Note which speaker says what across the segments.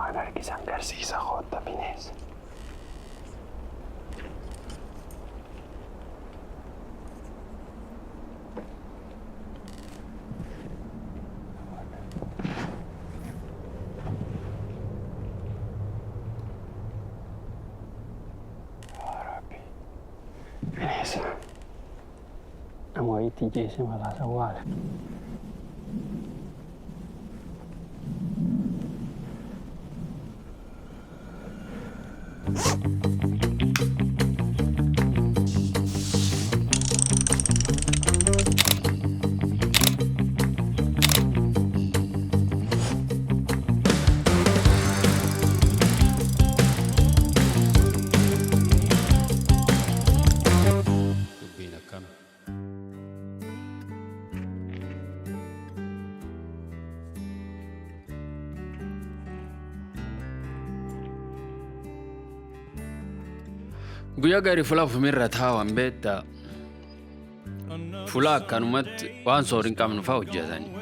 Speaker 1: waan argisan garsiisa kootta bineensa. Bineensa. Namoo itti jeesi malaasa waale. Guyyaa gaarii fuula ofumirra taa'an beektaa fuula akkanumatti waan sooriin qabnu fa'aa hojjetanii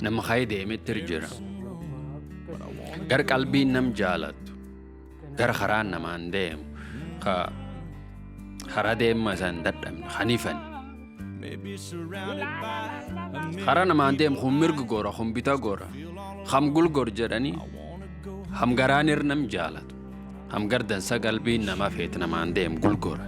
Speaker 1: nama ka'ee deemetti jira. Gara qalbiin nam jaalattu gara karaan namaan deemu karaa deemaa isaan dadhabne hanifan. Karaa namaan deemu kun mirga gora kun bita gora ham gulgor jedhanii ham garaan irra nam jaalatu. Ham gardansa qalbiin nama feet namaan deemu gulgora.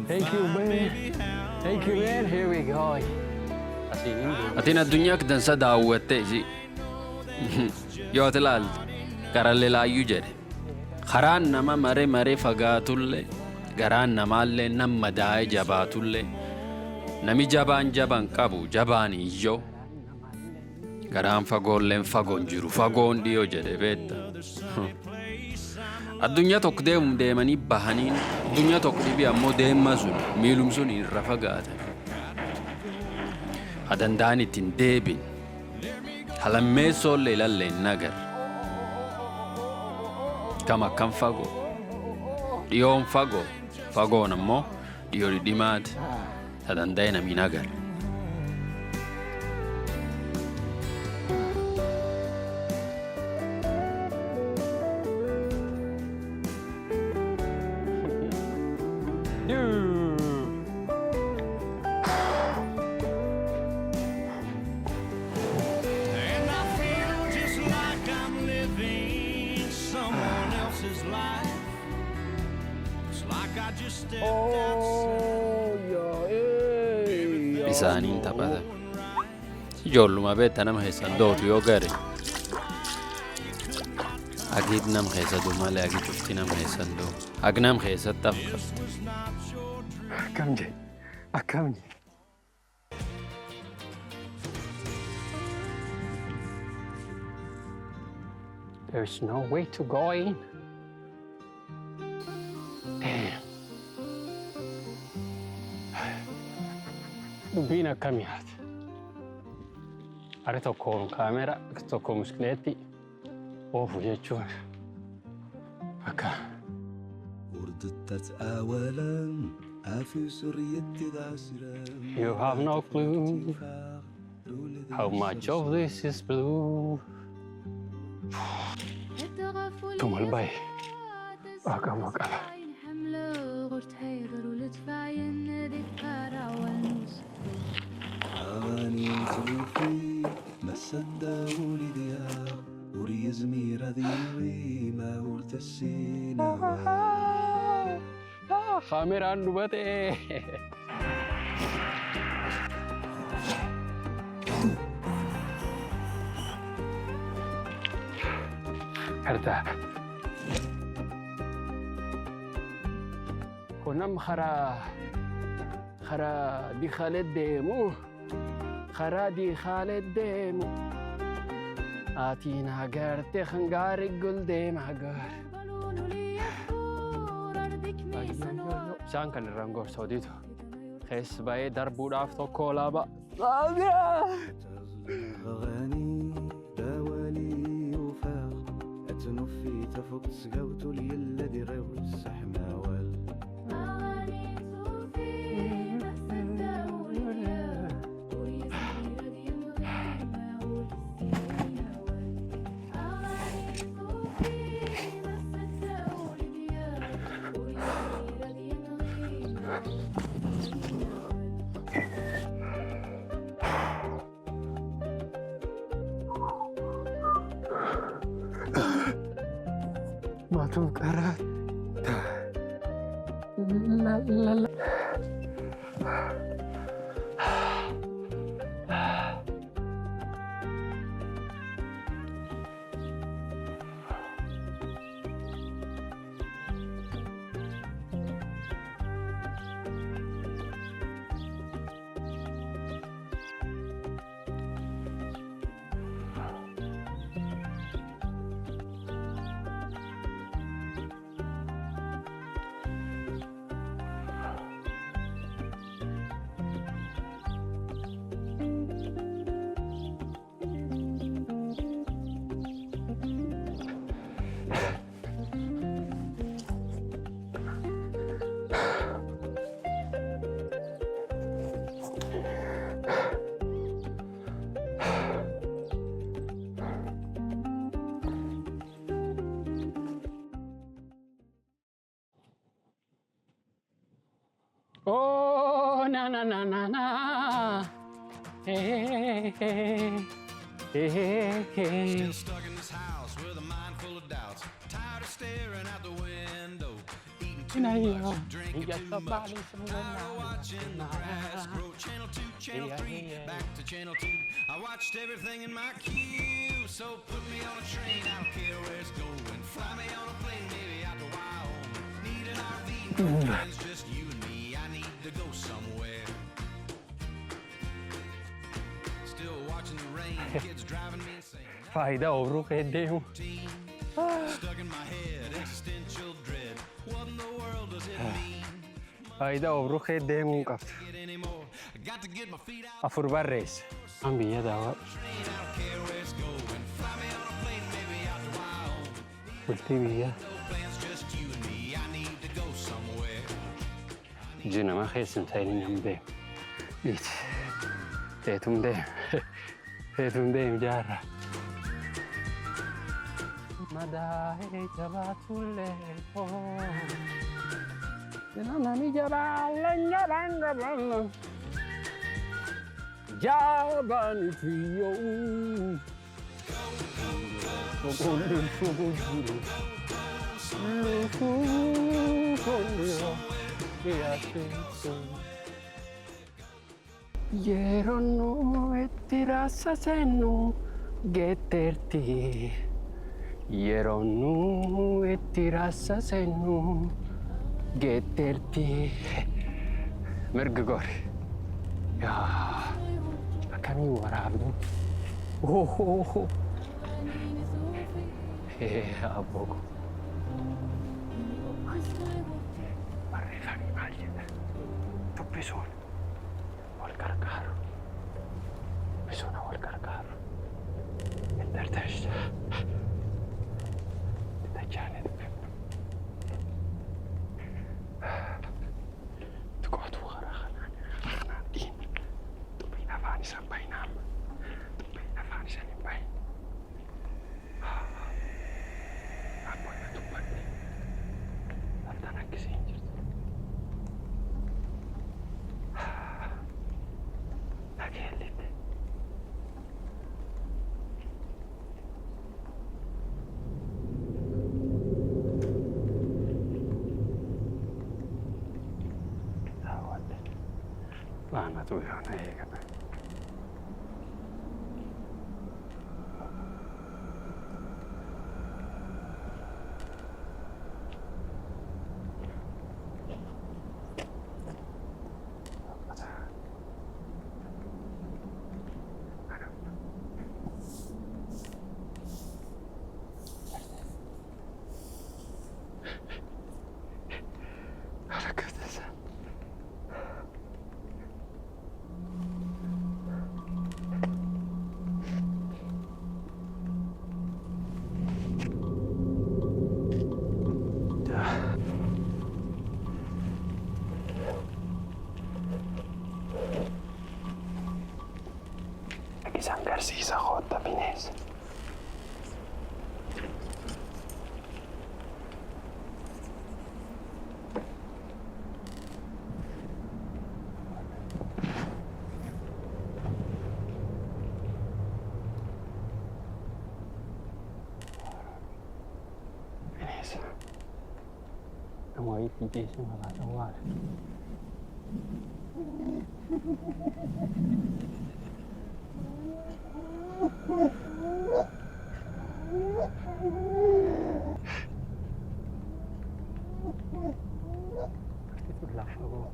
Speaker 1: Thank you, man. Thank you, man. Here we go.
Speaker 2: Atiin addunyaa dansa daawwattee yoo ilaalte garallee laayyuu jedhe karaan nama maree fagaatullee garaan namaallee nama daa'ee jabaatullee nami jabaan qabu jabaan iyyoo garaan fagoolleen fagoon jiru fagoon dhiyoo jedhe beetta. Addunyaa tokko deemanii bahaniin addunyaa tokko dhibii ammoo deemaa sun miilum sun irra fagaatan. Hadandaan ittiin deebin halammeessoollee ilalleen nagar kam akkam fagoo dhiyoon fagoon ammoo dhiyoo dhidhimaati hadanda'e namni nagar. Isaaniin taphatan ijoolluma beektaa nama keessan dootu yoo gare agiit nama keessa duu malee agii cufti nama keessan duu ag nama keessatti afqabdi.
Speaker 1: Akkam jee. There's no way to go in. Damn. Dubbiin akkamiyaati? Ari tokkoon kaamera, tokko biskileettii oofu jechuun akka. You have no clue how much of this is blue. Tumal bay. Akka maqala. Kameraan dhubate. Karta. Kunam khara di Khaled demu. Khara di Khaled demu. Atina garte khangari gulde magar. Saan kan irraan Saudito. Kees baay'ee darbuudhaaf tokko laaba. تفوق سقوت الذي روي السحر
Speaker 3: Matu karat. La la la. Oh, na na na na na. Hey, hey, hey, hey, hey.
Speaker 4: Still stuck in this house with a mind full of doubts. Tired of staring out the window. Eating too much, drinking too much. Tired of watching the grass grow. Channel 2, Channel 3, back to Channel 2. I watched everything in my queue. So put me on a train, I don't care where it's going. Fly me on a plane, maybe out to Wyoming. Need an RV, no friends, just you and me. I need to go somewhere. Still watching the rain, kids driving me insane.
Speaker 3: Fayda obruk eddeemu.
Speaker 4: Stuck in my head, existential dread. What in the world does it mean?
Speaker 3: Fayda obruk eddeemuu qabda.
Speaker 4: Get anymore. I got to get my feet out.
Speaker 3: Afur barreessa. An biyya daawwa.
Speaker 4: Train, I don't care where it's going. Fly me on a plane, maybe out to Wyoming.
Speaker 3: Bultii biyya.
Speaker 4: No plans, just you and me. I need to go somewhere.
Speaker 3: Iji nama keessan ta'in hin beeku. Dhiiti. Teetum deem. Teetum deem jaarra. Madaa'ee jabaatullee hoo. Namni jabaalan jabaan jabaan. Jabaan fiyyoo. Sokolli sokolli. Lufu kolli. Yeroonu itti rasaasenu geetterti. Yeroonu itti rasaasenu geetterti. Mirga goori. Yaa akkamii waraabdu. Oho. Abbooko. Barreeffamni maal jedha? Dubbisuun wal gargaaru. Dubbisuun wal gargaaru. Intarteessa. Tajaajila dubbifnu. Tuqootu karaa kanaan dhiin. Dubbiin afaan isaan baay'inaan. Dubbiin afaan isaan hin baay'in. Abboonni dubbanne. Laftaan akkasii hin jirtu. Nageellite. Daawwadde. Baanatu yoona eegana. Isang garsiisa koota bineensa. Kamu ay titi sa mga katawal. Ito laugh ako.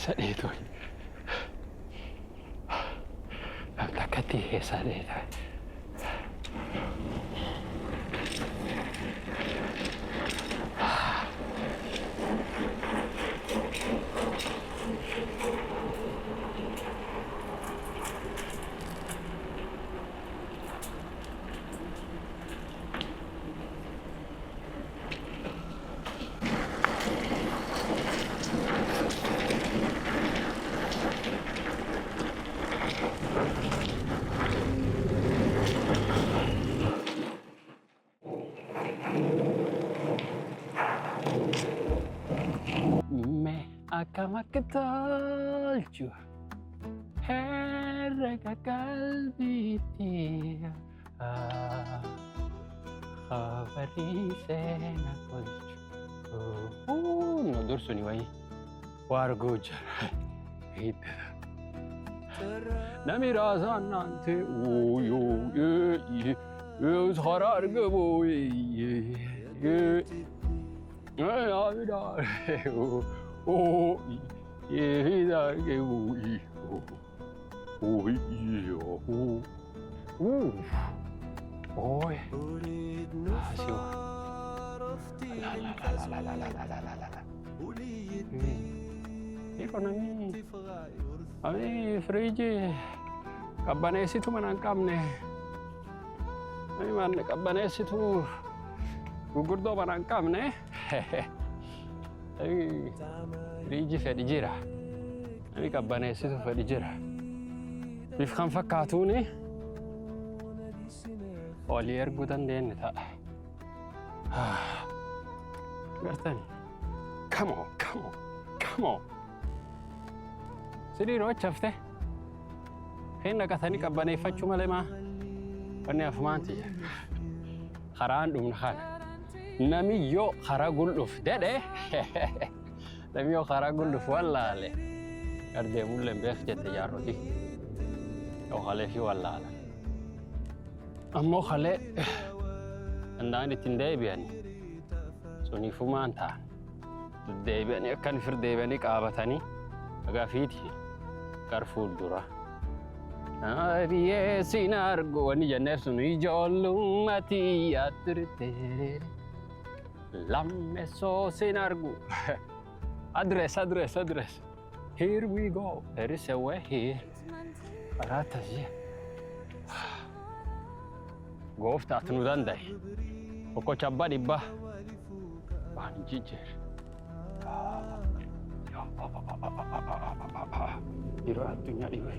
Speaker 3: Sa dito. Nagkakatihe sa dito. Akamakatolchu herrega kalbitia khabarisena kolchu no dursuni wai wargoja namirazan nante uyu ye zarar gabo ye ya oh, yeah, boy. Asio. La. Iko nami. Ami friji. Kabanesi tu manangkam ne. Ami man kabanesi tu gugurdo manangkam ne. Rigi fedhi jira. Ani qabbaneessitu fedhi jira. Bif kan fakkaatuuni olii erguu dandeenye ta'a. Gartani. Come on. Sidii rochafte. Hin dhaqatanii qabbaneeffachuu malee maa? Wanni afumaanti. Karaan dhumna kana. Nami yo khara gulduf dede nami yo khara gulduf wallale garde mulle bex jette jaroti yo khale fi wallala ammo khale andani tindebiani soni fumanta debiani kan fir debiani qabatani aga fiti karful dura ariye sinargo wani janner sunu jollumati yatrte Lamme so sinargu. Address. Here we go. There is a way here. Arataji. Gofta atnu dandai. Oko chabba dibba. Bani jijer. Iro atunya diwe.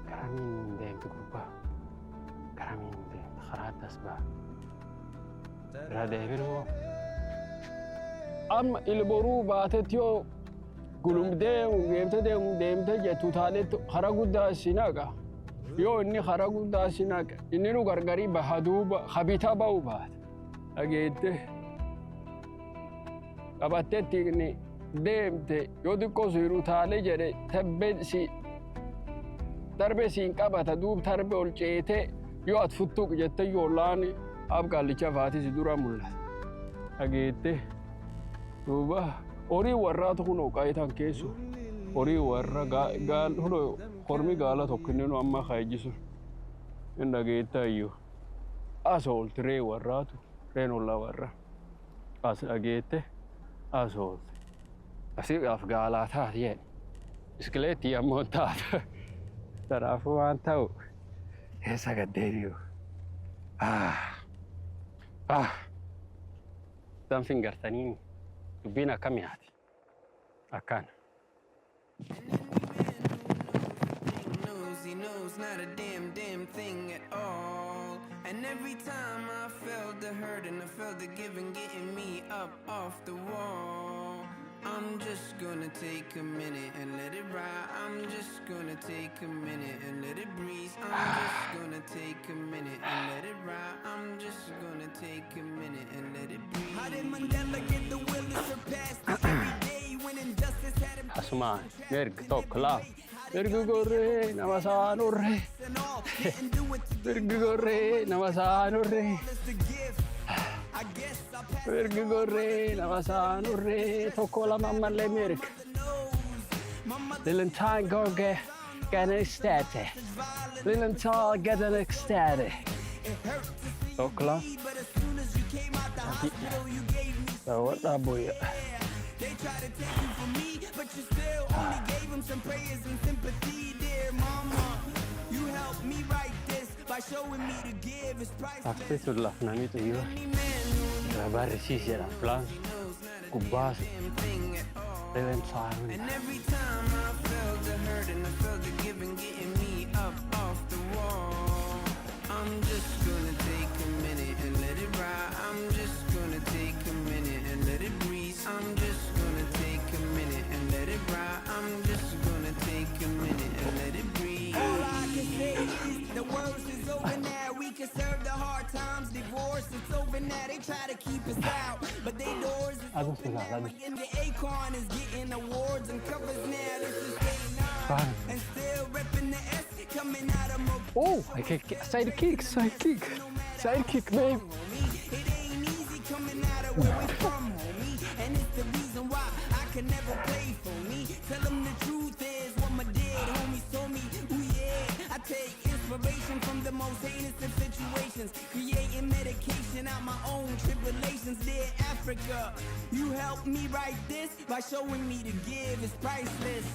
Speaker 3: Karamin deemtu gubbaa. Karamin deemtu karaattas baa. Irraa deebinuu. Amma ilboruu baatetti yoo deemte jettu taaletti hara guddaa sinaqa. Yoo inni hara guddaa sinaqa. Inni nu gargarii baha duuba habita ba'u baata. Dhageette. Qabattetti inni deemte yoo xiqqoo siiru taalee jedhe tabbee si darbe siin qabata duub tarbe ol ceete yoo at futtuq jette yoolaan ab qaallicha faatisi dura mul'ata. Dhageette duuba horii warraatu kun oqaayitan keessu horii warra gaal hulo kormi gaala tokkinninu amma kaayjisu hin dhageetta iyyuu as oolti ree warraatu reen ollaa warra as dhageette as oolti asii af gaalaa taati jedhe biskileettii ammoo taata kanaafuu waan ta'u keessa gaddeebi'u danfin gartanii dubbiin akkam yaati akkaan.
Speaker 5: He knows not a damn thing at all. And every time I felt the hurt and I felt the giving getting me up off the wall. I'm just gonna take a minute and let it ride. I'm just gonna take a minute and let it breathe. I'm just gonna take a minute and let it ride. I'm just gonna take a minute and let it breathe. How did Mandela get the will to surpass this every day when injustice had him?
Speaker 3: Asumaan merg tokko laa mergi gorree nama saanurree mergi gorree nama saanurree mergi gorree nama saanurree tokko lama ammallee merg Lilentaan gorge gana estate Lilentaan gana estate tokko laa Sawwadhaa boya.
Speaker 5: They try to take you from me, but you still only gave them some prayers and sympathy. Dear mama, you helped me write this by showing me to give is priceless.
Speaker 3: Akti sulla namitu iwa. Rabari sisi la plan. Kubas. Lilentaan.
Speaker 5: And every time I felt the hurt and I felt the giving getting me up off the wall. I'm just gonna take a minute and let it ride. I'm just gonna take a minute and let it breathe. I'm just gonna take a minute and let it ride. I'm just gonna take a minute and let it breathe. All I can say is the worst is over now. We can serve the hard times. Divorce, it's over now. They try to keep us out, but they doors is open now. And the Acorn is getting awards and covers now. This is getting on. And still repping the S coming out of my.
Speaker 3: Oh, I can sidekick, babe.
Speaker 5: It ain't easy coming out of where we from, homie. And it's the reason why I can never play for me. Tell them the truth is what my dead homies told me. Ooh yeah, I take inspiration from the most heinous of situations. Creating medication out my own tribulations. Dear Africa, you helped me write this by showing me to give is priceless.